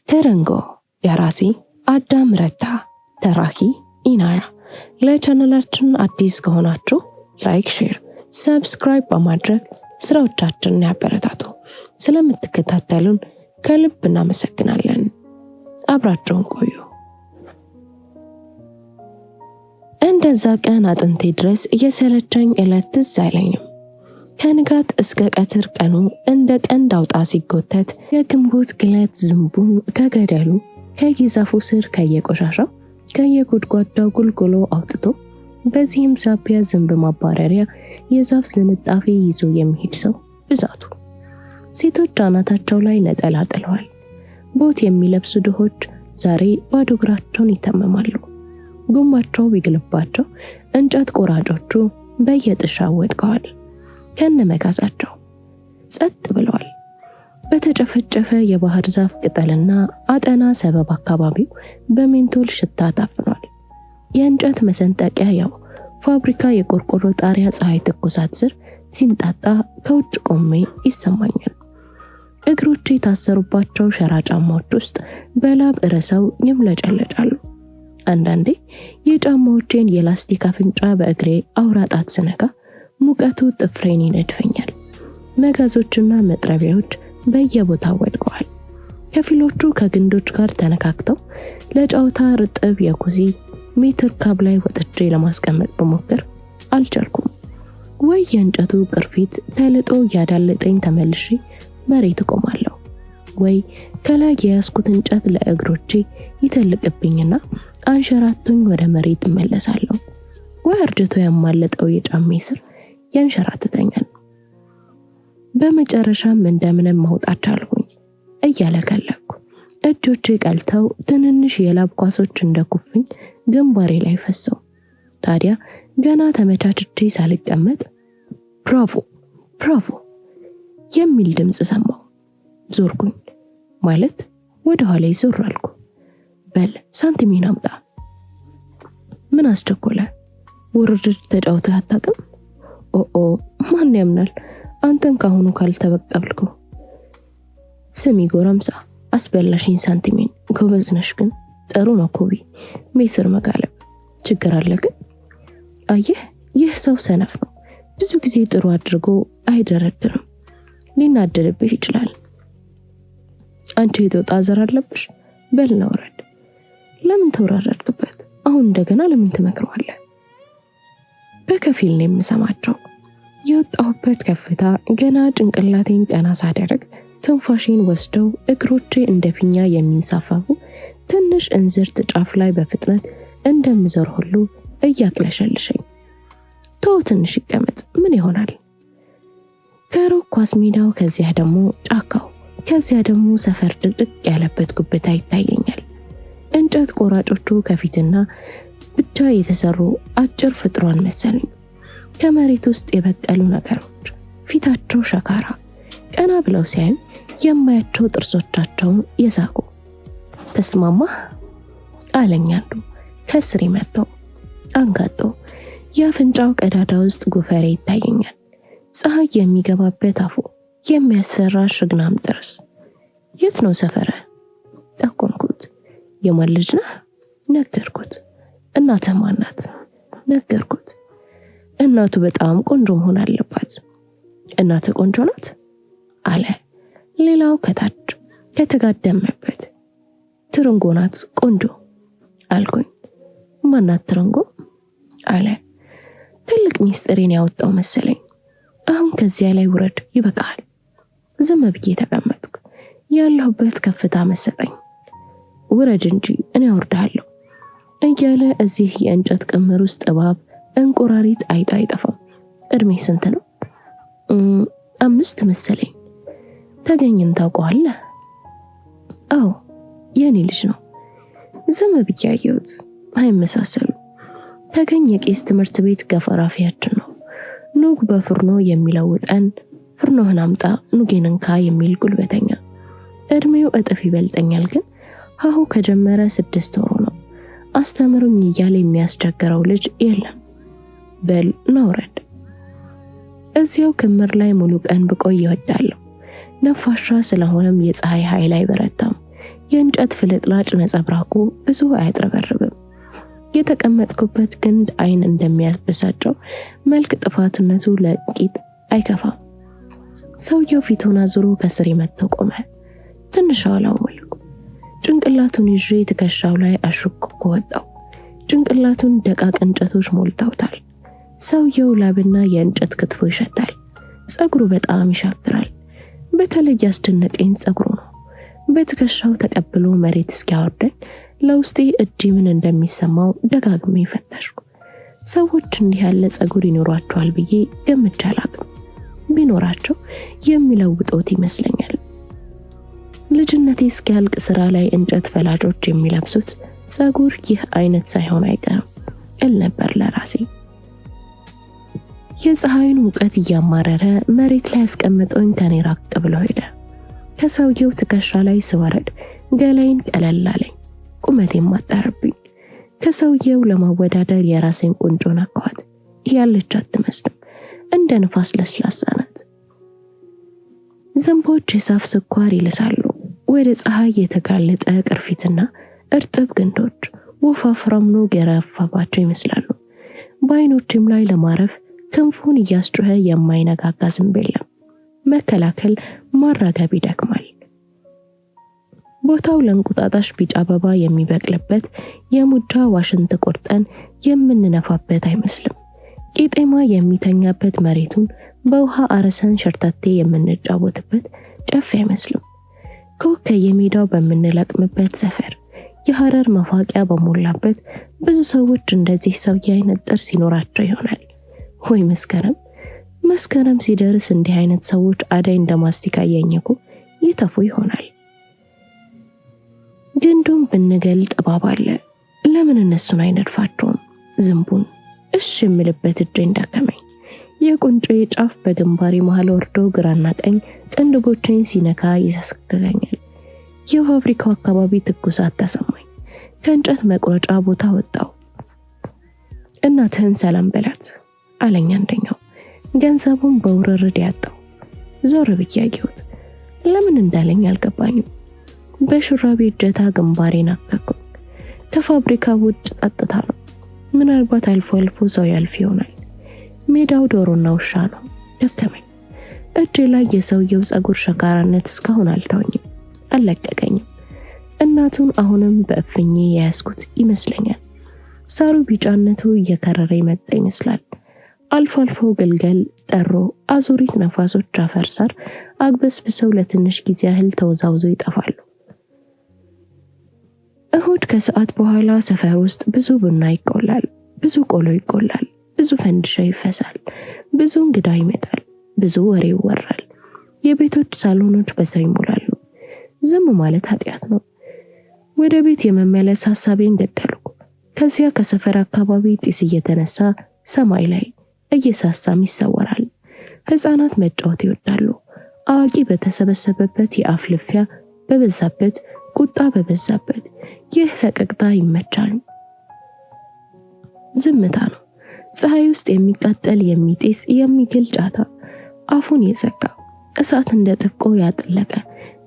ተረንጎ ደራሲ አዳም ረታ፣ ተራኪ ኢናያ። ለቻናላችን አዲስ ከሆናችሁ ላይክ፣ ሼር፣ ሰብስክራይብ በማድረግ ስራዎቻችንን ያበረታቱ። ስለምትከታተሉን ከልብ እናመሰግናለን። አብራችሁን ቆዩ። እንደዛ ቀን አጥንቴ ድረስ እየሰለቸኝ ዕለት ትዝ አይለኝም። ከንጋት እስከ ቀትር ቀኑ እንደ ቀንድ አውጣ ሲጎተት የግንቦት ግለት ዝንቡን ከገደሉ ከየዛፉ ስር ከየቆሻሻው ከየጉድጓዳው ጉልጉሎ አውጥቶ በዚህም ዛቢያ ዝንብ ማባረሪያ የዛፍ ዝንጣፊ ይዞ የሚሄድ ሰው ብዛቱ። ሴቶች አናታቸው ላይ ነጠላ ጥለዋል። ቦት የሚለብሱ ድሆች ዛሬ ባዶ እግራቸውን ይተመማሉ። ጉማቸው ቢግልባቸው እንጨት ቆራጮቹ በየጥሻው ወድቀዋል። ከነመጋዛቸው ጸጥ ብለዋል። በተጨፈጨፈ የባህር ዛፍ ቅጠልና አጠና ሰበብ አካባቢው በሜንቶል ሽታ ታፍኗል። የእንጨት መሰንጠቂያ ያው ፋብሪካ የቆርቆሮ ጣሪያ ፀሐይ ትኩሳት ስር ሲንጣጣ ከውጭ ቆሜ ይሰማኛል። እግሮቼ የታሰሩባቸው ሸራ ጫማዎች ውስጥ በላብ እረሰው ይምለጨለጫሉ። አንዳንዴ የጫማዎቼን የላስቲክ አፍንጫ በእግሬ አውራጣት ስነካ ሙቀቱ ጥፍሬን ይነድፈኛል። መጋዞችና መጥረቢያዎች በየቦታው ወድቀዋል። ከፊሎቹ ከግንዶች ጋር ተነካክተው ለጫውታ ርጥብ የኩዚ ሜትር ካብ ላይ ወጥቼ ለማስቀመጥ በሞከር አልቻልኩም። ወይ የእንጨቱ ቅርፊት ተልጦ ያዳለጠኝ ተመልሼ መሬት ቆማለሁ፣ ወይ ከላይ የያዝኩት እንጨት ለእግሮቼ ይተልቅብኝና አንሸራቶኝ ወደ መሬት እመለሳለሁ፣ ወይ አርጅቶ ያማለጠው የጫሜ ስር ያንሸራተተኛል። በመጨረሻም እንደምንም ማውጣት ቻልኩኝ። እያለከለኩ እጆቼ ቀልተው ትንንሽ የላብ ኳሶች እንደኩፍኝ ግንባሬ ላይ ፈሰው። ታዲያ ገና ተመቻችቼ ሳልቀመጥ ብራቮ ብራቮ የሚል ድምጽ ሰማሁ። ዞርኩኝ፣ ማለት ወደ ኋላ ዞር አልኩ። በል ሳንቲሜን አምጣ። ምን አስቸኮለ? ውርድድ ተጫውተህ አታውቅም? ኦ ማን ያምናል አንተን ካሁኑ ካልተበቀልኩ። ስሚ ጎረምሳ፣ አስበላሽኝ ሳንቲሜን። ጎበዝ ነሽ ግን ጥሩ ነው ኩቢ ሜትር መጋለብ። ችግር አለ ግን? አየህ ይህ ሰው ሰነፍ ነው። ብዙ ጊዜ ጥሩ አድርጎ አይደረድርም። ሊናደድብሽ ይችላል። አንቺ የተወጣ ዘር አለብሽ። በል ነው ወረድ። ለምን ተወራረድክበት? አሁን እንደገና ለምን ትመክረዋለህ? በከፊል ነው የምሰማቸው። የወጣሁበት ከፍታ ገና ጭንቅላቴን ቀና ሳደርግ ትንፋሽን ወስደው እግሮቼ እንደፊኛ የሚንሳፈፉ ትንሽ እንዝርት ጫፍ ላይ በፍጥነት እንደምዘር ሁሉ እያቅለሸልሸኝ። ተው ትንሽ ይቀመጥ፣ ምን ይሆናል? ከሩቅ ኳስ ሜዳው፣ ከዚያ ደግሞ ጫካው፣ ከዚያ ደግሞ ሰፈር ድቅድቅ ያለበት ጉብታ ይታየኛል። እንጨት ቆራጮቹ ከፊትና ብቻ የተሰሩ አጭር ፍጥሯን መሰለኝ። ከመሬት ውስጥ የበቀሉ ነገሮች፣ ፊታቸው ሸካራ፣ ቀና ብለው ሲያዩ የማያቸው ጥርሶቻቸውን የሳቁ። ተስማማህ አለኝ አንዱ ከስሬ መጥቶ አንጋጦ። የአፍንጫው ቀዳዳ ውስጥ ጎፈሬ ይታየኛል። ፀሐይ የሚገባበት አፉ፣ የሚያስፈራ ሽግናም ጥርስ። የት ነው ሰፈረ? ጠቆምኩት። የማን ልጅ ነህ? ነገርኩት። እናትህ ማን ናት? ነገርኩት። እናቱ በጣም ቆንጆ መሆን አለባት። እናትህ ቆንጆ ናት አለ ሌላው ከታች ከተጋደመበት። ትርንጎ ናት ቆንጆ አልኩኝ። ማናት ትርንጎ አለ። ትልቅ ሚስጥሬን ያወጣው መሰለኝ። አሁን ከዚያ ላይ ውረድ፣ ይበቃል። ዝም ብዬ ተቀመጥኩ። ያለሁበት ከፍታ መሰጠኝ። ውረድ እንጂ እኔ አወርድሃለሁ እያለ እዚህ የእንጨት ክምር ውስጥ እባብ እንቁራሪት አይጥ አይጠፋም። እድሜ ስንት ነው? 5 መሰለኝ። ተገኝን ታውቀዋለህ? አዎ የኔ ልጅ ነው። ዝም ብዬ አየሁት። አይመሳሰሉ። ተገኝ የቄስ ትምህርት ቤት ገፈራፊያችን ነው። ኑግ በፍርኖ የሚለውጠን፣ ፍርኖህን አምጣ ኑጌን እንካ የሚል ጉልበተኛ። እድሜው እጥፍ ይበልጠኛል፣ ግን ሀሁ ከጀመረ 6 ወሩ ነው። አስተምሩኝ እያለ የሚያስቸግረው ልጅ የለም። በል ናውረድ። እዚያው ክምር ላይ ሙሉ ቀን ብቆይ ይወዳለሁ። ነፋሻ ስለሆነም የፀሐይ ኃይል አይበረታም። የእንጨት ፍልጥላጭ ነጸብራቁ ብዙ አያጥረበርብም። የተቀመጥኩበት ግንድ አይን እንደሚያስበሳጨው መልክ ጥፋትነቱ ለቂጥ አይከፋም። ሰውየው ፊቱን አዙሮ ከስር መጥቶ ቆመ። ትንሽ አላወልኩ። ጭንቅላቱን ይዤ ትከሻው ላይ አሹክኮ ወጣው። ጭንቅላቱን ደቃቅ እንጨቶች ሞልተውታል። ሰውየው ላብና የእንጨት ክትፎ ይሸታል። ጸጉሩ በጣም ይሻክራል። በተለይ ያስደነቀኝ ጸጉሩ ነው። በትከሻው ተቀብሎ መሬት እስኪያወርደኝ ለውስጤ እጅ ምን እንደሚሰማው ደጋግሜ ፈተሽኩ። ሰዎች እንዲህ ያለ ጸጉር ይኖራቸዋል ብዬ ገምቼ አላቅም። ቢኖራቸው የሚለውጡት ይመስለኛል። ልጅነቴ እስኪያልቅ ስራ ላይ እንጨት ፈላጮች የሚለብሱት ጸጉር ይህ አይነት ሳይሆን አይቀርም እል ነበር ለራሴ። የፀሐዩን ሙቀት እያማረረ መሬት ላይ ያስቀመጠኝ ከኔ ራቅ ብሎ ሄደ። ከሰውየው ትከሻ ላይ ስወረድ ገላይን ቀለል አለኝ፣ ቁመቴም አጠረብኝ። ከሰውየው ለማወዳደር የራሴን ቁንጮ ነካኋት። ያለች አትመስልም፣ እንደ ንፋስ ለስላሳ ናት። ዝንቦች የሳፍ ስኳር ይልሳሉ። ወደ ፀሐይ የተጋለጠ ቅርፊትና እርጥብ ግንዶች ወፋፍራም ነው ገረፋባቸው ይመስላሉ። በአይኖችም ላይ ለማረፍ ክንፉን እያስጮኸ የማይነጋጋ ዝንብ የለም። መከላከል ማራገብ ይደክማል። ቦታው ለእንቁጣጣሽ ቢጫ አበባ የሚበቅልበት የሙጃ ዋሽንት ቆርጠን የምንነፋበት አይመስልም። ቄጤማ የሚተኛበት መሬቱን በውሃ አረሰን ሸርተቴ የምንጫወትበት ጨፍ አይመስልም። ከየሜዳው በምንለቅምበት ሰፈር የሐረር መፋቂያ በሞላበት ብዙ ሰዎች እንደዚህ ሰውዬ አይነት ጥርስ ሲኖራቸው ይሆናል ወይ መስከረም ሲደርስ እንዲህ አይነት ሰዎች አዳይ እንደማስቲካ እያኘኩ ይተፉ ይሆናል። ግንዱን ብንገልጥ እባብ አለ። ለምን እነሱን አይነድፋቸውም? ዝንቡን እሺ የምልበት እጄ እንዳከመኝ። የቁንጮዬ ጫፍ በግንባሬ መሃል ወርዶ ግራና ቀኝ ቅንድቦቼን ሲነካ ይሰስከኛል። የፋብሪካው አካባቢ ትኩሳት ተሰማኝ። ከእንጨት መቁረጫ ቦታ ወጣው። እናትህን ሰላም በላት አለኝ አንደኛው፣ ገንዘቡን በውርርድ ያጣው። ዞር ብዬ አየሁት። ለምን እንዳለኝ አልገባኝም። በሹራቤ እጀታ ግንባሬን አከኩኝ። ከፋብሪካው ውጭ ጸጥታ ነው። ምናልባት አልፎ አልፎ ሰው ያልፍ ይሆናል። ሜዳው ዶሮና ውሻ ነው። ደከመኝ። እጄ ላይ የሰውየው ጸጉር ሸካራነት እስካሁን አልተወኝም፣ አልለቀቀኝም። እናቱን አሁንም በእፍኜ የያዝኩት ይመስለኛል። ሳሩ ቢጫነቱ እየከረረ መጣ ይመስላል። አልፎ አልፎ ግልገል፣ ጠሮ፣ አዙሪት ነፋሶች አፈርሳር አግበስብሰው ለትንሽ ጊዜ ያህል ተወዛውዘው ይጠፋሉ። እሁድ ከሰዓት በኋላ ሰፈር ውስጥ ብዙ ቡና ይቆላል፣ ብዙ ቆሎ ይቆላል፣ ብዙ ፈንድሻ ይፈሳል፣ ብዙ እንግዳ ይመጣል፣ ብዙ ወሬ ይወራል። የቤቶች ሳሎኖች በሰው ይሞላሉ። ዝም ማለት ኃጢአት ነው። ወደ ቤት የመመለስ ሐሳቤን ገደልኩ። ከዚያ ከሰፈር አካባቢ ጢስ እየተነሳ ሰማይ ላይ እየሳሳም ይሰወራል። ህፃናት መጫወት ይወዳሉ። አዋቂ በተሰበሰበበት የአፍ ልፊያ በበዛበት ቁጣ በበዛበት ይህ ፈቀቅታ ይመቻል። ዝምታ ነው። ፀሐይ ውስጥ የሚቃጠል የሚጤስ የሚግል ጫታ አፉን የዘጋ እሳት እንደ ጥብቆ ያጠለቀ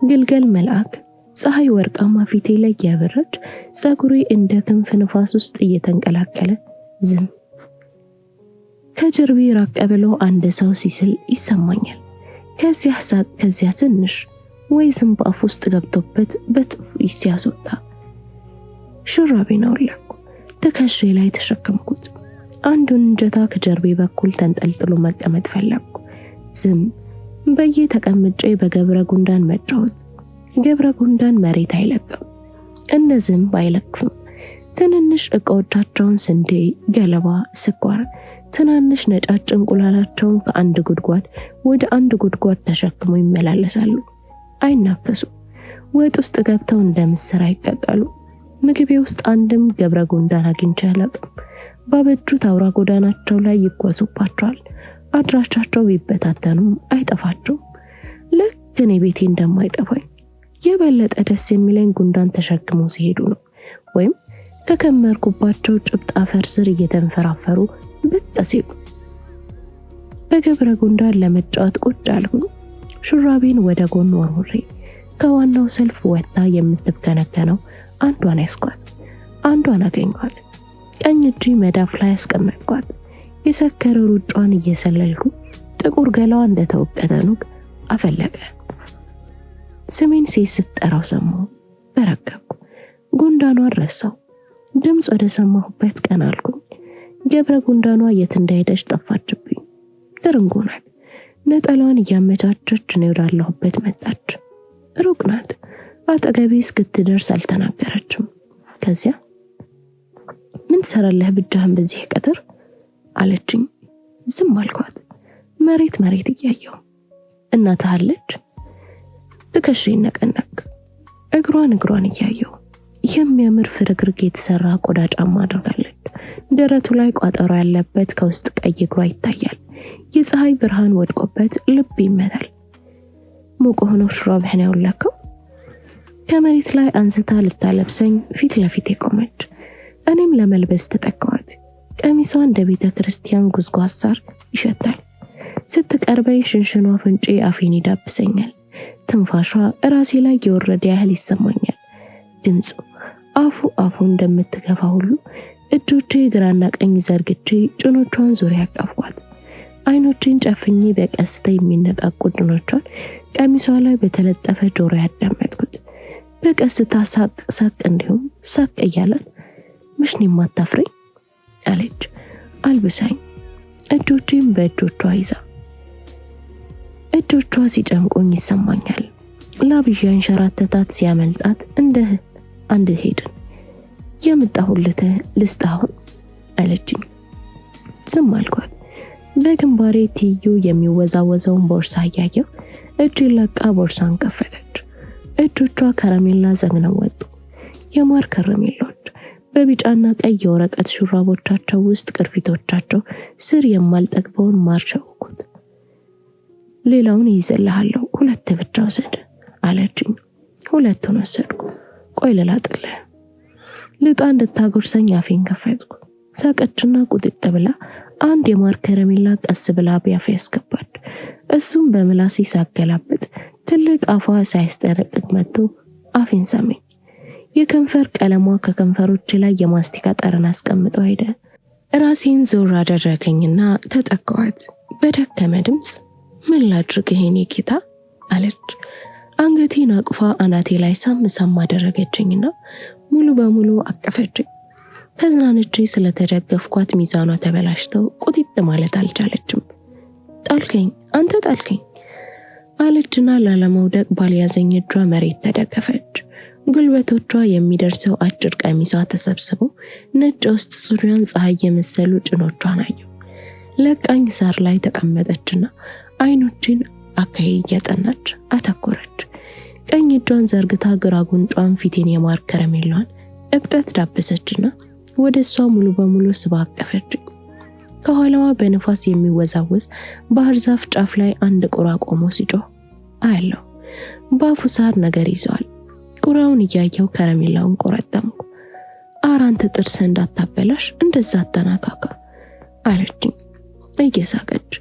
ግልገል መልአክ ፀሐይ ወርቃማ ፊቴ ላይ ያበረች ጸጉሬ እንደ ክንፍ ንፋስ ውስጥ እየተንቀላቀለ ዝም። ከጀርቤ ራቅ ብሎ አንድ ሰው ሲስል ይሰማኛል። ከዚያ ሳቅ፣ ከዚያ ትንሽ ወይ ዝም በአፍ ውስጥ ገብቶበት በጥፉ ሲያስወጣ ሹራቤን አወለኩ። ትከሻ ላይ ተሸከምኩት። አንዱን እንጀታ ከጀርቤ በኩል ተንጠልጥሎ መቀመጥ ፈለግኩ። ዝም በየ ተቀምጬ በገብረ ጉንዳን መጫወት። ገብረ ጉንዳን መሬት አይለቅም፣ እንደ ዝንብ አይለቅፍም። ትንንሽ እቃዎቻቸውን ስንዴ፣ ገለባ፣ ስኳር፣ ትናንሽ ነጫጭ እንቁላላቸውን ከአንድ ጉድጓድ ወደ አንድ ጉድጓድ ተሸክመው ይመላለሳሉ። አይናከሱ። ወጥ ውስጥ ገብተው እንደ ምስር አይቀቀሉ። ምግቤ ውስጥ አንድም ገብረ ጉንዳን አግኝቼ አላውቅም። ባበጁት አውራ ጎዳናቸው ላይ ይጓዙባቸዋል። አድራሻቸው ቢበታተኑም አይጠፋቸውም። ልክ እኔ ቤቴ እንደማይጠፋኝ የበለጠ ደስ የሚለኝ ጉንዳን ተሸክመው ሲሄዱ ነው። ወይም ከከመርኩባቸው ጭብጥ አፈር ስር እየተንፈራፈሩ ብቅ ሲሉ። በገብረ ጉንዳን ለመጫወት ቁጭ አልኩ። ሹራቤን ወደ ጎን ወርውሬ ከዋናው ሰልፍ ወጣ የምትብከነከነው አንዷን ያስኳት። አንዷን አገኘኋት። ቀኝ እጄ መዳፍ ላይ ያስቀመጥኳት። የሰከረ ሩጫዋን እየሰለልኩ ጥቁር ገላዋ እንደተወቀተ ኑግ አፈለቀ። ስሜን ሴት ስትጠራው ሰማሁ። በረከኩ። ጉንዳኗን ረሳው። ድምፅ ወደ ሰማሁበት ቀን አልኩኝ። ገብረ ጉንዳኗ የት እንደሄደች ጠፋችብኝ። ትርንጎ ናት። ነጠላዋን እያመቻቸች እኔ ወዳለሁበት መጣች። ሩቅ ናት። አጠገቤ እስክትደርስ አልተናገረችም። ከዚያ ምን ትሰራለህ ብቻህን በዚህ ቀትር አለችኝ። ዝም አልኳት። መሬት እያየሁ እናትህ አለች? ትከሻዬን ነቀነቅ። እግሯን እያየሁ የሚያምር ፍርግርግ የተሰራ ቆዳ ጫማ አድርጋለች። ደረቱ ላይ ቋጠሮ ያለበት ከውስጥ ቀይ እግሯ ይታያል። የፀሐይ ብርሃን ወድቆበት ልብ ይመታል። ሙቅ ሆኖ ሹራብህን ያውለከው። ከመሬት ላይ አንስታ ልታለብሰኝ ፊት ለፊት ቆመች። እኔም ለመልበስ ተጠጋኋት። ቀሚሷ እንደ ቤተ ክርስቲያን ጉዝጓዝ ሳር ይሸታል። ስትቀርበኝ ሽንሽኗ ፍንጬ አፌን ይዳብሰኛል። ትንፋሿ ራሴ ላይ የወረደ ያህል ይሰማኛል። ድምፁ አፉ እንደምትገፋ ሁሉ እጆቼ ግራና ቀኝ ዘርግቼ ጭኖቿን ዙሪያ አቀፍኳት። አይኖቼን ጨፍኜ በቀስታ የሚነቃቁ ጭኖቿን ቀሚሷ ላይ በተለጠፈ ጆሮ ያዳመጥኩት። በቀስታ ሳቅ እንዲሁም ሳቅ እያላት ምሽኔ ማታፍረኝ አለች። አልብሳኝ እጆቼን በእጆቿ ይዛ እጆቿ ሲጨምቁኝ ይሰማኛል። ላብዣ አንሸራተታት ሲያመልጣት እንደ አንድ ሄድን። የምጣሁልህ ልስጣሁን አለችኝ። ዝም አልኳት። በግንባሬ ትይዩ የሚወዛወዘውን ቦርሳ እያየሁ እጄን ለቃ ቦርሳን ከፈተች። እጆቿ ከረሜላ ዘግነው ወጡ። የማር ከረሜላዎች በቢጫና ቀይ የወረቀት ሹራቦቻቸው ውስጥ ቅርፊቶቻቸው ስር የማልጠግበውን ማር ሸውኩት። ሌላውን ይዘልሃለሁ፣ 2 ብቻ ውሰድ አለችኝ። 2ቱን ወሰድኩ። ቆይ ልላጥልህ። ልጣ እንድታጎርሰኝ አፌን ከፈትኩ። ሳቀችና ቁጥጥ ብላ አንድ የማር ከረሜላ ቀስ ብላ ቢያፌ ያስገባች። እሱም በምላሴ ሳገላብጥ ትልቅ አፏ ሳይስጠረቅቅ መጥቶ አፌን ሳመኝ። የከንፈር ቀለሟ ከከንፈሮች ላይ የማስቲካ ጠረን አስቀምጦ ሄደ። ራሴን ዞር አደረገኝና ተጠጋኋት። በደከመ ድምፅ ምን ላድርግ ይሄኔ ጌታ አለች። አንገቴን አቅፋ አናቴ ላይ ሳም አደረገችኝና ሙሉ በሙሉ አቀፈችኝ። ተዝናንቼ ስለተደገፍኳት ሚዛኗ ተበላሽተው ቁጢጥ ማለት አልቻለችም። ጣልከኝ፣ አንተ ጣልከኝ አለችና ላለመውደቅ ባልያዘኝ እጇ መሬት ተደገፈች። ጉልበቶቿ የሚደርሰው አጭር ቀሚሷ ተሰብስቦ ነጭ ውስጥ ሱሪያን ፀሐይ የመሰሉ ጭኖቿን አየሁ። ለቃኝ ሳር ላይ ተቀመጠችና አይኖችን አካይ እያጠናች አተኮረች። ቀኝ እጇን ዘርግታ ግራ ጉንጯን ፊቴን የማር ከረሜላዋን እብጠት ዳበሰችና ወደ እሷ ሙሉ በሙሉ ስባ አቀፈችኝ። ከኋላዋ በነፋስ የሚወዛወዝ ባህር ዛፍ ጫፍ ላይ አንድ ቁራ ቆሞ ሲጮህ አያለሁ። ባፉ ሳር ነገር ይዘዋል። ቁራውን እያየው ከረሜላውን ቆረጠምኩ። አራንተ ጥርስ እንዳታበላሽ እንደዛ አተናካካ አለችኝ እየሳቀች።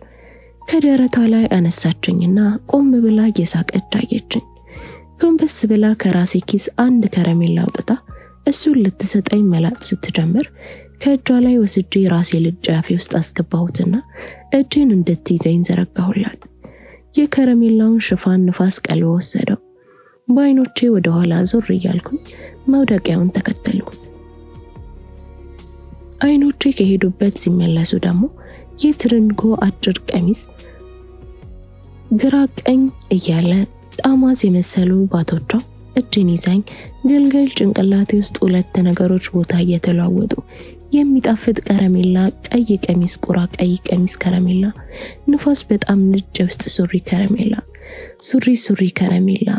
ከደረቷ ላይ አነሳችኝና ቆም ብላ እየሳቀች አየችኝ። ጎንበስ ብላ ከራሴ ኪስ አንድ ከረሜላ አውጥታ እሱን ልትሰጠኝ መላጥ ስትጀምር ከእጇ ላይ ወስጄ ራሴ ልጅ አፌ ውስጥ አስገባሁትና እጄን እንድትይዘኝ ዘረጋሁላት። የከረሜላውን ሽፋን ንፋስ ቀልቦ ወሰደው። በአይኖቼ ወደ ኋላ ዞር እያልኩኝ መውደቂያውን ተከተልኩት። አይኖቼ ከሄዱበት ሲመለሱ ደግሞ የትርንጎ አጭር ቀሚስ ግራ ቀኝ እያለ ጣማዝ የመሰሉ ባቶቿ እጄን ይዛኝ ግልግል ጭንቅላቴ ውስጥ 2 ነገሮች ቦታ እየተለዋወጡ የሚጣፍጥ ከረሜላ፣ ቀይ ቀሚስ፣ ቁራ ቀይ ቀሚስ ከረሜላ፣ ንፋስ በጣም ነጭ ውስጥ ሱሪ ከረሜላ፣ ሱሪ ከረሜላ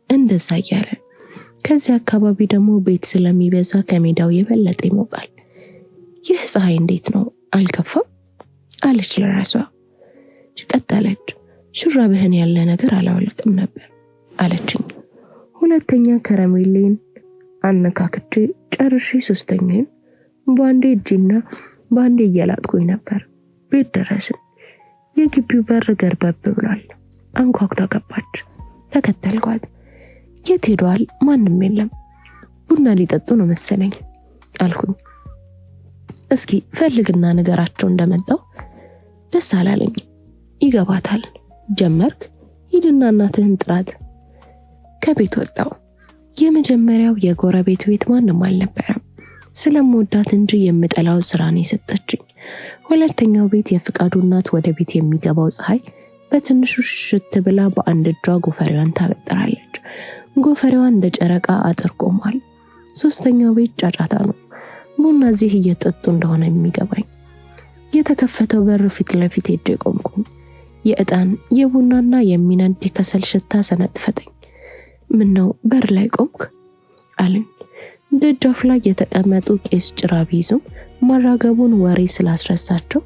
እንደዛ እያለ ከዚህ አካባቢ ደግሞ ቤት ስለሚበዛ ከሜዳው የበለጠ ይሞቃል። ይህ ፀሐይ እንዴት ነው አልከፋም አለች ለራሷ። ቀጠለች። ሹራብህን ያለ ነገር አላወልቅም ነበር አለችኝ። 2ኛ ከረሜሌን አነካክቼ ጨርሼ 3ኛን ባንዴ እጅና ባንዴ እየላጥኩኝ ነበር። ቤት ደረስን። የግቢው በር ገርበብ ብሏል። አንኳኩታ ገባች። ተከተልኳት። የት ሄዷል? ማንም የለም። ቡና ሊጠጡ ነው መሰለኝ አልኩኝ። እስኪ ፈልግና ነገራቸው እንደመጣው። ደስ አላለኝ። ይገባታል ጀመርክ፣ ሂድና እናትህን ጥራት። ከቤት ወጣው። የመጀመሪያው የጎረቤት ቤት ማንም አልነበረም። ስለምወዳት እንጂ የምጠላው ስራን የሰጠችኝ። ሁለተኛው ቤት የፍቃዱ እናት ወደ ቤት የሚገባው ፀሐይ በትንሹ ሽት ብላ በአንድ እጇ ጎፈሬዋን ታበጥራለች። ጎፈሬዋ እንደ ጨረቃ አጥር ቆሟል። ሶስተኛው ቤት ጫጫታ ነው። ቡና እዚህ እየጠጡ እንደሆነ የሚገባኝ። የተከፈተው በር ፊት ለፊት ሄጄ ቆምኩኝ። የእጣን የቡናና የሚነድ የከሰል ሽታ ሰነጥፈተኝ። ምን ነው በር ላይ ቆምክ አለኝ። ደጃፍ ላይ የተቀመጡ ቄስ ጭራ ቢይዙም ማራገቡን ወሬ ስላስረሳቸው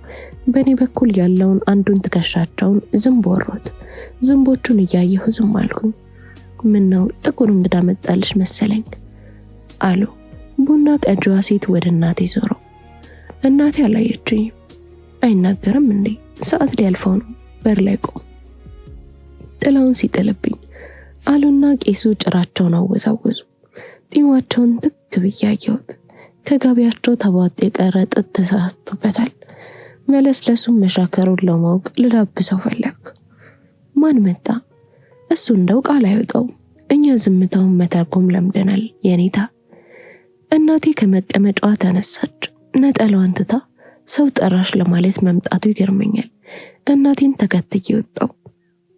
በእኔ በኩል ያለውን አንዱን ትከሻቸውን ዝንብ ወሮት። ዝንቦቹን እያየሁ ዝም አልኩኝ። ምን ነው ጥቁር እንግዳ መጣልሽ መሰለኝ አሉ። ቡና ቀጂዋ ሴት ወደ እናቴ ዞሮ፣ እናቴ አላየችኝ። አይናገርም እንዴ? ሰዓት ሊያልፈው ነው። በር ላይ ቆም። ጥላውን ሲጥልብኝ አሉና ቄሱ ጭራቸውን አወዛወዙ። ጢማቸውን ትክ ብዬ አየሁት። ከጋቢያቸው ተቧጥ የቀረ ጥጥ ተሳስቶበታል። መለስለሱም መሻከሩን ለማወቅ ልዳብሰው ፈለግ። ማን መጣ? እሱ እንደው ቃል አይወጣውም። እኛ ዝምታውን መተርጎም ለምደናል የኔታ። እናቴ ከመቀመጫዋ ተነሳች። ነጠላዋን ትታ ሰው ጠራሽ ለማለት መምጣቱ ይገርመኛል። እናቴን ተከትዬ ወጣው።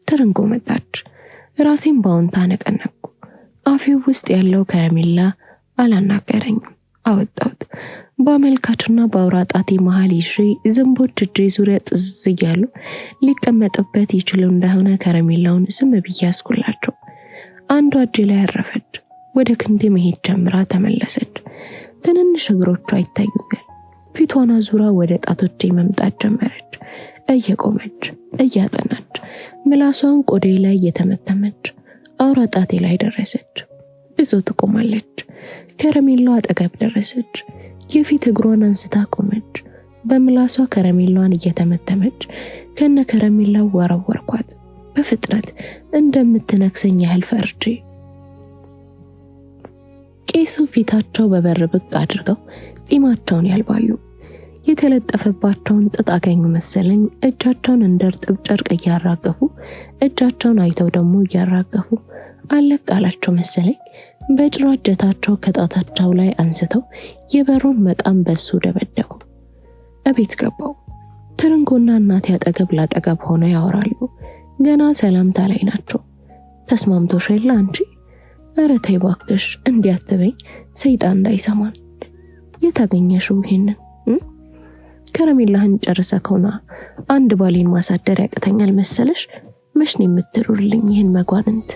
ትርንጎ መጣች። ራሴን ባውንታ ነቀነቅኩ። አፌው ውስጥ ያለው ከረሜላ አላናገረኝም። አወጣሁት። በአመልካችና በአውራ ጣቴ መሃል ይዤ ዝንቦች እጄ ዙሪያ ጥዝ እያሉ ሊቀመጡበት ይችሉ እንደሆነ ከረሜላውን ዝም ብዬ ያስኩላቸው። አንዷ እጄ ላይ አረፈች። ወደ ክንዴ መሄድ ጀምራ ተመለሰች። ትንንሽ እግሮቿ ይታዩኛል። ፊቷን አዙራ ወደ ጣቶቼ መምጣት ጀመረች። እየቆመች እያጠናች ምላሷን ቆዴ ላይ እየተመተመች አውራ ጣቴ ላይ ደረሰች። ብዙ ትቆማለች። ከረሜላው አጠገብ ደረሰች። የፊት እግሯን አንስታ ቆመች። በምላሷ ከረሜላዋን እየተመተመች ከነ ከረሜላው ወረወርኳት። በፍጥነት እንደምትነክሰኝ ያህል ፈርቼ። ቄሱ ፊታቸው በበር ብቅ አድርገው ጢማቸውን ያልባሉ። የተለጠፈባቸውን ጥጥ አገኙ መሰለኝ። እጃቸውን እንደ እርጥብ ጨርቅ እያራገፉ እጃቸውን አይተው ደግሞ እያራገፉ አለቅ አላቸው መሰለኝ። በጭራ እጀታቸው ከጣታቸው ላይ አንስተው የበሩን መቃም በሱ ደበደቡ። እቤት ገባው። ትርንጎና እናቴ አጠገብ ላጠገብ ሆነው ያወራሉ። ገና ሰላምታ ላይ ናቸው። ተስማምቶሽ የለ አንቺ? ኧረ ተይ እባክሽ እንዲያትበኝ ሰይጣን እንዳይሰማን። የታገኘሽው ይሄንን? ከረሜላህን ጨርሰከውና አንድ ባሌን ማሳደር ያቅተኛል መሰለሽ? መሽን የምትሩልኝ ይህን መጓንንት?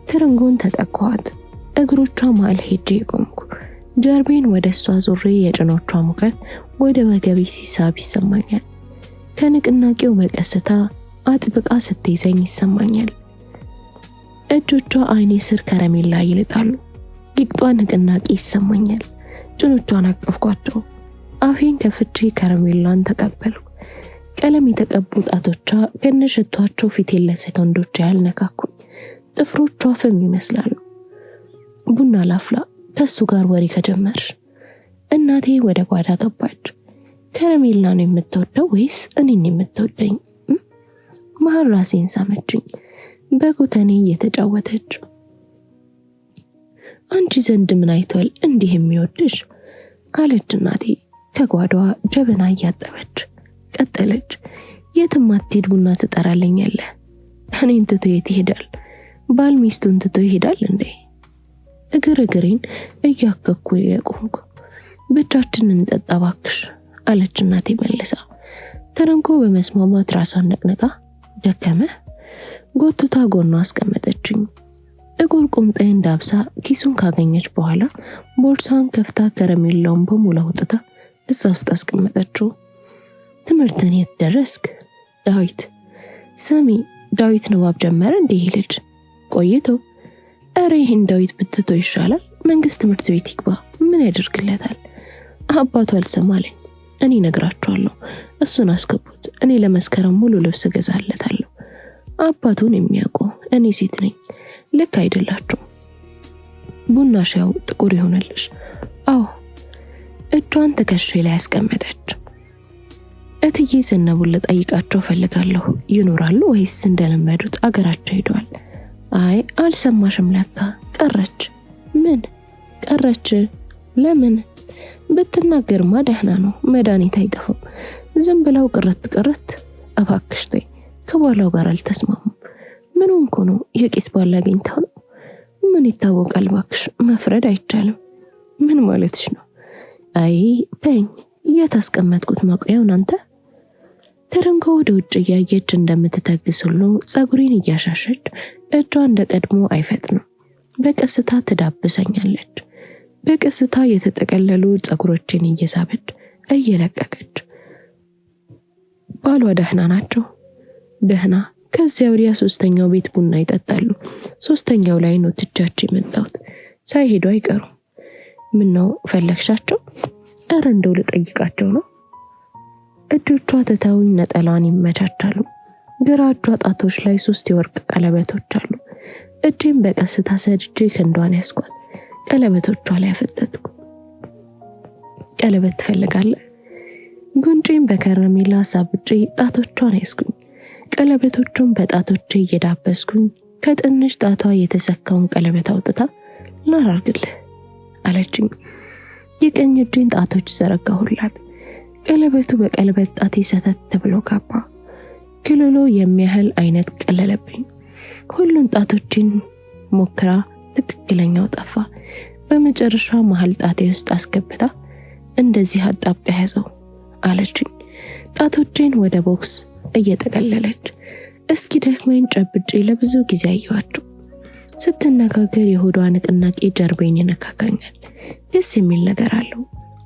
ትርንጎን ተጠኳት። እግሮቿ መሃል ሄጄ ቆምኩ። ጀርቤን ወደ እሷ ዞሬ የጭኖቿ ሙቀት ወደ ወገቤ ሲሳብ ይሰማኛል። ከንቅናቄው በቀስታ አጥብቃ ስትይዘኝ ይሰማኛል። እጆቿ አይኔ ስር ከረሜላ ይልጣሉ። ይቅጧ ንቅናቄ ይሰማኛል። ጭኖቿን አቀፍኳቸው። አፌን ከፍቼ ከረሜላን ተቀበልኩ። ቀለም የተቀቡ ጣቶቿ ከነሽቷቸው ፊቴን ለሰከንዶች ያህል ነካኩኝ። ጥፍሮቿ ፍም ይመስላሉ። ቡና ላፍላ ከሱ ጋር ወሬ ከጀመርሽ። እናቴ ወደ ጓዳ ገባች። ከረሜላ ነው የምትወደው ወይስ እኔን የምትወደኝ? መሀል ራሴን ሳመችኝ። በጎተኔ እየተጫወተች አንቺ ዘንድ ምን አይቷል እንዲህ የሚወድሽ አለች እናቴ ከጓዳዋ ጀበና እያጠበች። ቀጠለች። የትም አትሄድ ቡና ትጠራለኛለህ። እኔን ትቶ የት ይሄዳል? ባል ሚስቱን ትቶ ይሄዳል እንዴ? እግሬን እያከኩ የቆምኩ። ብቻችንን እንጠጣ እባክሽ አለች እናቴ መልሳ። ትርንጎ በመስማማት ራሷን ነቅነቃ ደከመ ጎትታ ጎኗ አስቀመጠችኝ። ጥቁር ቁምጣዬን ዳብሳ ኪሱን ካገኘች በኋላ ቦርሳን ከፍታ ከረሜላውን በሙሉ አውጥታ እዛ ውስጥ አስቀመጠችው። ትምህርትን የት ደረስክ? ዳዊት። ሰሚ ዳዊት ንባብ ጀመረ እንዴ ይሄ ልጅ? ቆይቶ። ኧረ ይህን ዳዊት ብትቶ ይሻላል። መንግስት ትምህርት ቤት ይግባ። ምን ያደርግለታል? አባቱ አልሰማለኝ። እኔ ነግራቸዋለሁ። እሱን አስገቡት። እኔ ለመስከረም ሙሉ ልብስ እገዛለታለሁ። አባቱን የሚያውቀው እኔ ሴት ነኝ። ልክ አይደላችሁ። ቡናሽ ያው ጥቁር ይሆነልሽ። አዎ። እጇን ትከሻዬ ላይ ያስቀመጠች። እትዬ ዘነቡን ልጠይቃቸው ፈልጋለሁ። ይኖራሉ ወይስ እንደለመዱት አገራቸው ሄደዋል? አይ አልሰማሽም፣ ለካ ቀረች። ምን ቀረች? ለምን? ብትናገርማ ደህና ነው፣ መድኃኒት አይጠፋም። ዝም ብለው ቅረት። እባክሽ ተይ፣ ከባሏ ጋር አልተስማሙም። ምን ሆንኩ ነው? የቂስ ባል አግኝተው ነው? ምን ይታወቃል እባክሽ፣ መፍረድ አይቻልም። ምን ማለትሽ ነው? አይ ተይኝ፣ የት አስቀመጥኩት መቆያውን አንተ? ተረንጎ ወደ ውጭ እያየች እንደምትተግስ ሁሉ ጸጉሬን እያሻሸች እጇ እንደቀድሞ አይፈጥንም። በቀስታ ትዳብሰኛለች። በቀስታ የተጠቀለሉ ጸጉሮችን እየሳበች እየለቀቀች። ባሏ ደህና ናቸው? ደህና። ከዚያ ወዲያ 3ኛው ቤት ቡና ይጠጣሉ። 3ኛው ላይ ነው ትቻቸው የመጣሁት። ሳይሄዱ አይቀሩም። ምን ነው ፈለግሻቸው? ኧረ እንደው ልጠይቃቸው ነው። እጆቿ ትተውኝ ነጠላዋን ይመቻቻሉ። ግራ እጇ ጣቶች ላይ 3 የወርቅ ቀለበቶች አሉ። እጄን በቀስታ ሰድጄ ክንዷን ያስኳት። ቀለበቶቿ ላይ አፈጠጥኩ። ቀለበት ትፈልጋለህ? ጉንጬን በከረሜላ ሳብጬ ጣቶቿን ያስኩኝ። ቀለበቶቹን በጣቶቼ እየዳበስኩኝ ከትንሽ ጣቷ የተሰካውን ቀለበት አውጥታ ላራግልህ አለችኝ። የቀኝ እጄን ጣቶች ዘረጋሁላት። ቀለበቱ በቀለበት ጣቴ ሰተት ብሎ ገባ። ክልሎ የሚያህል አይነት ቀለለብኝ። ሁሉን ጣቶችን ሞክራ ትክክለኛው ጠፋ። በመጨረሻ መሃል ጣቴ ውስጥ አስገብታ እንደዚህ አጣብቃ ያዘው አለችኝ። ጣቶቼን ወደ ቦክስ እየጠቀለለች እስኪ ደክመኝ ጨብጬ ለብዙ ጊዜ አየኋቸው። ስትነጋገር የሆዷ ንቅናቄ ጀርቤን ይነካካኛል። ደስ የሚል ነገር አለው።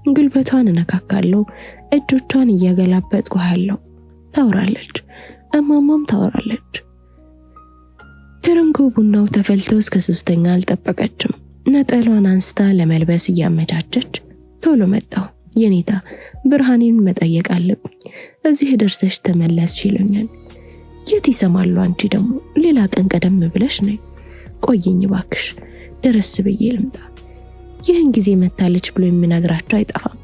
ጉልበቷን እነካካለሁ። እጆቿን እያገላበጥኩ ያለው ታወራለች። እማማም ታወራለች። ትርንጎ ቡናው ተፈልተው እስከ 3ኛ አልጠበቀችም። ነጠሏን አንስታ ለመልበስ እያመቻቸች ቶሎ መጣሁ። የኔታ ብርሃኔን መጠየቅ አለብኝ። እዚህ ደርሰሽ ተመለስ ይሉኛል። የት ይሰማሉ? አንቺ ደግሞ ሌላ ቀን ቀደም ብለሽ ነይ። ቆይኝ ባክሽ፣ ደረስ ብዬ ልምጣ። ይህን ጊዜ መታለች ብሎ የሚነግራቸው አይጠፋም።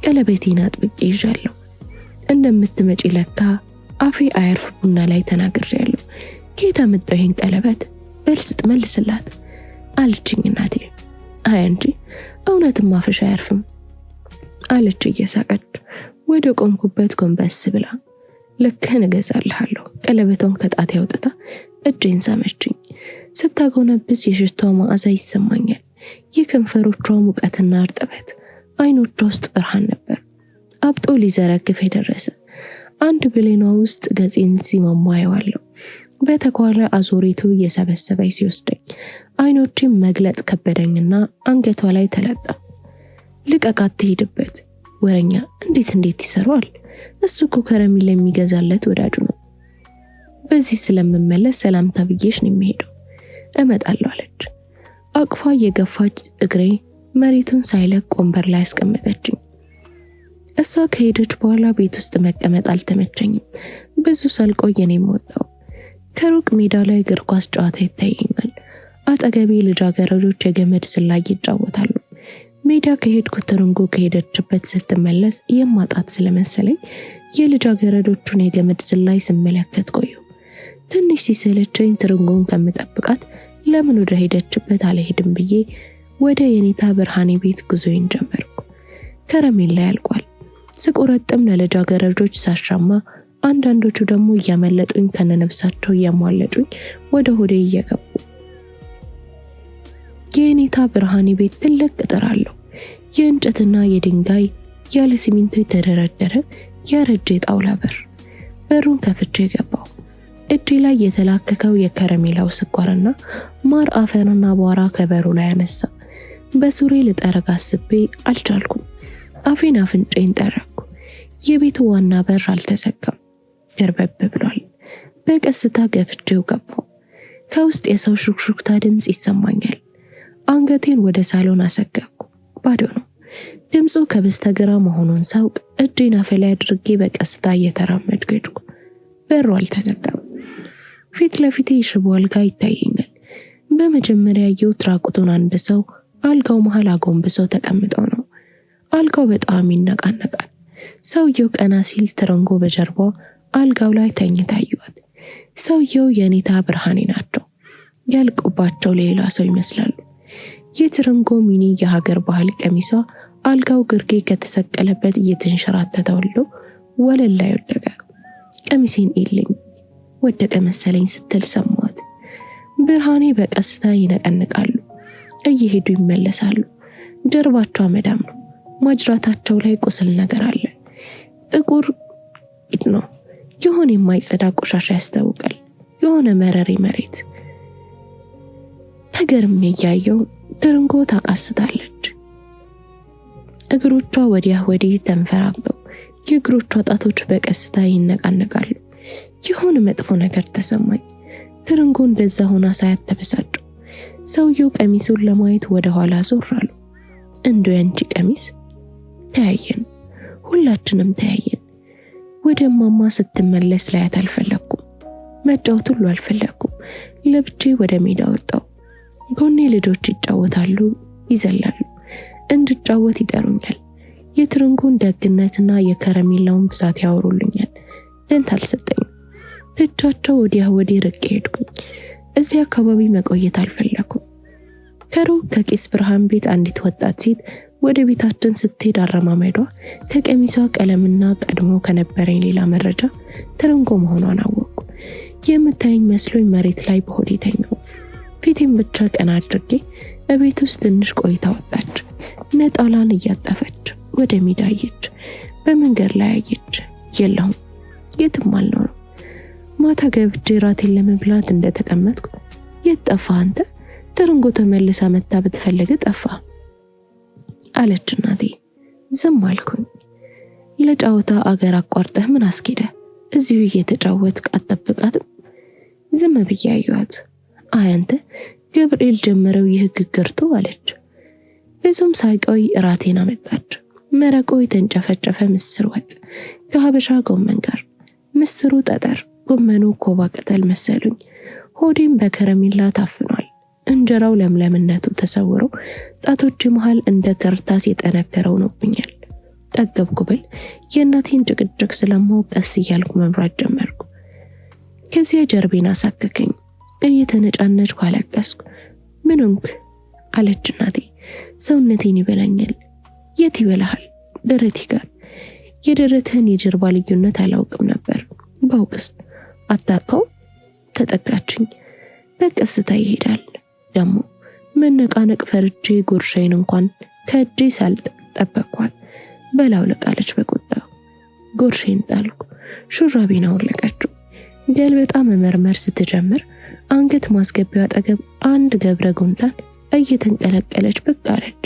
ቀለበቴን አጥብቄ ይዣለሁ። እንደምትመጪ ለካ አፌ አያርፍ ቡና ላይ ተናግሬያለሁ። ከየት አመጣው ይሄን ቀለበት? በልስጥ መልስላት አለችኝ እናቴ። አይ እንጂ እውነትም አፍሽ አያርፍም አለች እየሳቀች ወደ ቆምኩበት ጎንበስ ብላ። ልክህን እገዛልሃለሁ። ቀለበቷን ከጣቴ አውጥታ እጄን ሳመችኝ። ስታጎነብስ የሽቷ መዓዛ ይሰማኛል። የከንፈሮቿ ሙቀትና እርጥበት፣ አይኖቿ ውስጥ ብርሃን ነበር። አብጦ ሊዘረግፍ የደረሰ አንድ ብሌኗ ውስጥ ገጼን ሲመማ አየዋለሁ። በተኳለ አዞሪቱ እየሰበሰበኝ ሲወስደኝ አይኖቼን መግለጥ ከበደኝና አንገቷ ላይ ተለጠፍ። ልቀቃት ትሄድበት። ወረኛ እንዴት ይሰራዋል? እሱ እኮ ከረሜላ የሚገዛለት ወዳጁ ነው። በዚህ ስለምመለስ ሰላምታ ብዬሽ ነው የሚሄደው። እመጣለሁ አለች። አቅፋ የገፋች እግሬ መሬቱን ሳይለቅ ወንበር ላይ አስቀመጠችኝ። እሷ ከሄደች በኋላ ቤት ውስጥ መቀመጥ አልተመቸኝም። ብዙ ሳልቆይ እኔም ወጣሁ። ከሩቅ ሜዳ ላይ እግር ኳስ ጨዋታ ይታየኛል። አጠገቤ ልጃገረዶች የገመድ ዝላይ ይጫወታሉ። ሜዳ ከሄድኩ ትርንጎ ከሄደችበት ስትመለስ የማጣት ስለመሰለኝ የልጃገረዶቹን የገመድ ዝላይ ስመለከት ቆየሁ። ትንሽ ሲሰለቸኝ ትርንጎን ከምጠብቃት ለምን ወደ ሄደችበት አልሄድም ብዬ ወደ የኔታ ብርሃኔ ቤት ጉዞዬን ጀመርኩ። ከረሜላ ያልቋል። ስቆረጥም ለልጃገረዶች ሳሻማ፣ አንዳንዶቹ ደግሞ እያመለጡኝ ከነነፍሳቸው እያሟለጩኝ ወደ ሆዴ እየገቡ። የኔታ ብርሃኔ ቤት ትልቅ ቅጥር አለው። የእንጨትና የድንጋይ ያለ ሲሚንቶ የተደረደረ ያረጀ ጣውላ በር። በሩን ከፍቼ ገባው። እጄ ላይ የተላከከው የከረሜላው ስኳርና ማር አፈርና አቧራ ከበሩ ላይ አነሳ። በሱሬ ልጠረግ አስቤ አልቻልኩም። አፌን አፍንጬን ጠረኩ። የቤቱ ዋና በር አልተዘጋም፣ ገርበብ ብሏል። በቀስታ ገፍቼው ገባው። ከውስጥ የሰው ሹክሹክታ ድምጽ ይሰማኛል። አንገቴን ወደ ሳሎን አሰጋኩ። ባዶ ነው። ድምፁ ከበስተግራ መሆኑን ሳውቅ እጄን አፌ ላይ አድርጌ በቀስታ እየተራመድኩ ሄድኩ። በሩ አልተዘጋም። ፊት ለፊቴ የሽቦ አልጋ ይታየኛል። በመጀመሪያ ያየሁት ራቁቱን አንድ ሰው አልጋው መሃል አጎንብሰው ተቀምጠው ነው። አልጋው በጣም ይነቃነቃል። ሰውየው ቀና ሲል ትርንጎ በጀርባው አልጋው ላይ ተኝታ አየኋት። ሰውየው የኔታ ብርሃኔ ናቸው። ያልቁባቸው ሌላ ሰው ይመስላሉ። የትርንጎ ሚኒ የሀገር ባህል ቀሚሷ አልጋው ግርጌ ከተሰቀለበት እየተንሸራተተ ወለል ላይ ወደቀ። ቀሚሴን ኢልኝ ወደቀ መሰለኝ ስትል ሰማዋት። ብርሃኔ በቀስታ ይነቀንቃሉ፣ እየሄዱ ይመለሳሉ። ጀርባቸው አመዳም ነው። ማጅራታቸው ላይ ቁስል ነገር አለ። ጥቁር ቂጥ ነው። የሆነ የማይጸዳ ቆሻሻ ያስታውቃል። የሆነ መረሬ መሬት። ተገርሜ እያየው ትርንጎ ታቃስታለች። እግሮቿ ወዲያ ወዲህ ተንፈራግጠው የእግሮቿ ጣቶች በቀስታ ይነቃነቃሉ። የሆነ መጥፎ ነገር ተሰማኝ። ትርንጎ እንደዛ ሆና ሳያት ተበሳጨሁ። ሰውየው ቀሚሱን ለማየት ወደ ኋላ ዞር አሉ። እንደው ያንቺ ቀሚስ። ተያየን። ሁላችንም ተያየን። ወደ ማማ ስትመለስ ላያት አልፈለኩም። መጫወት ሁሉ አልፈለኩም። ለብቼ ወደ ሜዳ ወጣሁ። ጎኔ ልጆች ይጫወታሉ፣ ይዘላሉ። እንድጫወት ይጠሩኛል። የትርንጎን ደግነትና የከረሜላውን ብዛት ያወሩልኛል። ደንታ አልሰጠኝም። ትቻቸው ወዲያ ወዲህ ርቄ ሄድኩኝ። እዚህ አካባቢ መቆየት አልፈለኩም። ከሩቅ ከቄስ ብርሃን ቤት አንዲት ወጣት ሴት ወደ ቤታችን ስትሄድ አረማመዷ ከቀሚሷ ቀለምና ቀድሞ ከነበረኝ ሌላ መረጃ ትርንጎ መሆኗን አወቅኩ። የምታየኝ መስሎኝ መሬት ላይ በሆዴ ተኛሁ። ፊቴን ብቻ ቀና አድርጌ እቤት ውስጥ ትንሽ ቆይታ ወጣች። ነጠላን እያጠፈች ወደ ሜዳ አየች። በመንገድ ላይ አየች። የለሁም፣ የትም አልኖርም። ማታ ገብቼ ራቴን ለመብላት እንደተቀመጥኩ የት ጠፋህ አንተ? ትርንጎ ተመልሳ መጣ ብትፈልግ ጠፋ አለች እናቴ። ዝም አልኩኝ። ለጫወታ አገር አቋርጠህ ምን አስኬደ? እዚሁ እየተጫወትክ አትጠብቃትም? ዝም ብዬ አየኋት። አይ አንተ ገብርኤል ጀመረው ይህ ግግርቱ አለች። ብዙም ሳይቆይ ራቴን አመጣች። መረቆ የተንጨፈጨፈ ምስር ወጥ ከሀበሻ ጎመን ጋር። ምስሩ ጠጠር፣ ጎመኑ ኮባ ቅጠል መሰሉኝ። ሆዴም በከረሜላ ታፍኗል። እንጀራው ለምለምነቱ ተሰውሮ ጣቶቼ መሃል እንደ ከርታስ የጠነከረው ነውብኛል። ጠገብኩ ብል የእናቴን ጭቅጭቅ ስለማው ቀስ እያልኩ መብራት ጀመርኩ። ከዚያ ጀርቤን አሳከከኝ። እየተነጫነጭኩ አለቀስኩ። ምን ሆንክ አለች እናቴ። ሰውነቴን ይበላኛል። የት ይበላሃል? ደረቴ ጋር። የደረትህን የጀርባ ልዩነት አላውቅም ነበር። ባውቅስ አታውቀው? ተጠጋችኝ። በቀስታ ይሄዳል። ደግሞ መነቃነቅ ፈርቼ ጉርሻዬን እንኳን ከእጄ ሳልጠበቅኳት በላውለቃለች በቁጣ። ጉርሼን ጣልኩ። ሹራቤን አወለቀችው። ገልበጣ መመርመር ስትጀምር አንገት ማስገቢያው አጠገብ አንድ ገብረ ጉንዳን እየተንቀለቀለች ብቅ አለች።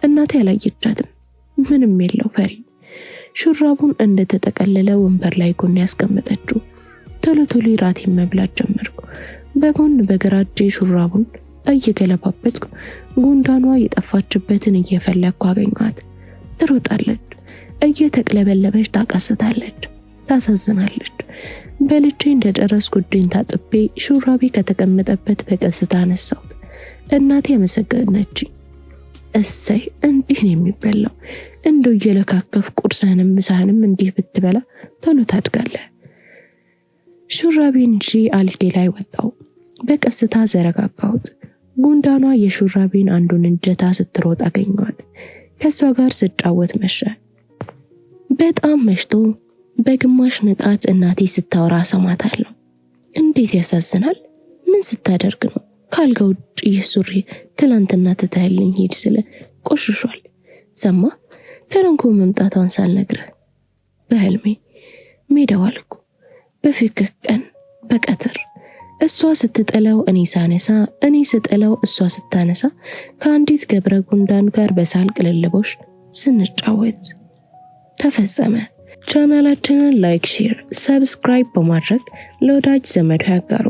እናቴ አላየቻትም። ምንም የለው ፈሪ። ሹራቡን እንደተጠቀለለ ወንበር ላይ ጎን ያስቀመጠችው። ቶሎ ቶሎ ራቴን መብላት ጀመርኩ። በጎን በግራ እጄ ሹራቡን እየገለባበጥኩ ጉንዳኗ የጠፋችበትን እየፈለግኩ አገኘኋት። ትሮጣለች፣ እየተቅለበለበች ታቃስታለች፣ ታሳዝናለች። በልቼ እንደጨረስኩ እጄን ታጥቤ ሹራቤ ከተቀመጠበት በቀስታ አነሳሁት። እናቴ አመሰገነችኝ። እሰይ እንዲህ ነው የሚበላው። እንደው እየለካከፍ ቁርስህንም ምሳህንም እንዲህ ብትበላ ቶሎ ታድጋለህ። ሹራቤን ይዤ አልጌ ላይ ወጣሁ። በቀስታ ዘረጋጋሁት። ጉንዳኗ የሹራቤን አንዱን እንጀታ ስትሮጥ አገኘኋት። ከሷ ጋር ስጫወት መሸ። በጣም መሽቶ በግማሽ ንቃት እናቴ ስታወራ ሰማታለሁ። እንዴት ያሳዝናል! ምን ስታደርግ ነው? ካልጋ ውጭ ይህ ሱሪ ትላንትና ትታይልኝ ሄድ ስለ ቆሽሿል። ሰማ ትርንጎ መምጣቷን ሳልነግርህ በህልሜ ሜዳ ዋልኩ። በፍቅር ቀን በቀትር እሷ ስትጠላው እኔ ሳነሳ፣ እኔ ስጠላው እሷ ስታነሳ ከአንዲት ገብረ ጉንዳን ጋር በሳል ቅልልቦሽ ስንጫወት ተፈጸመ። ቻናላችንን ላይክ፣ ሼር፣ ሰብስክራይብ በማድረግ ለወዳጅ ዘመዶ ያጋሩ።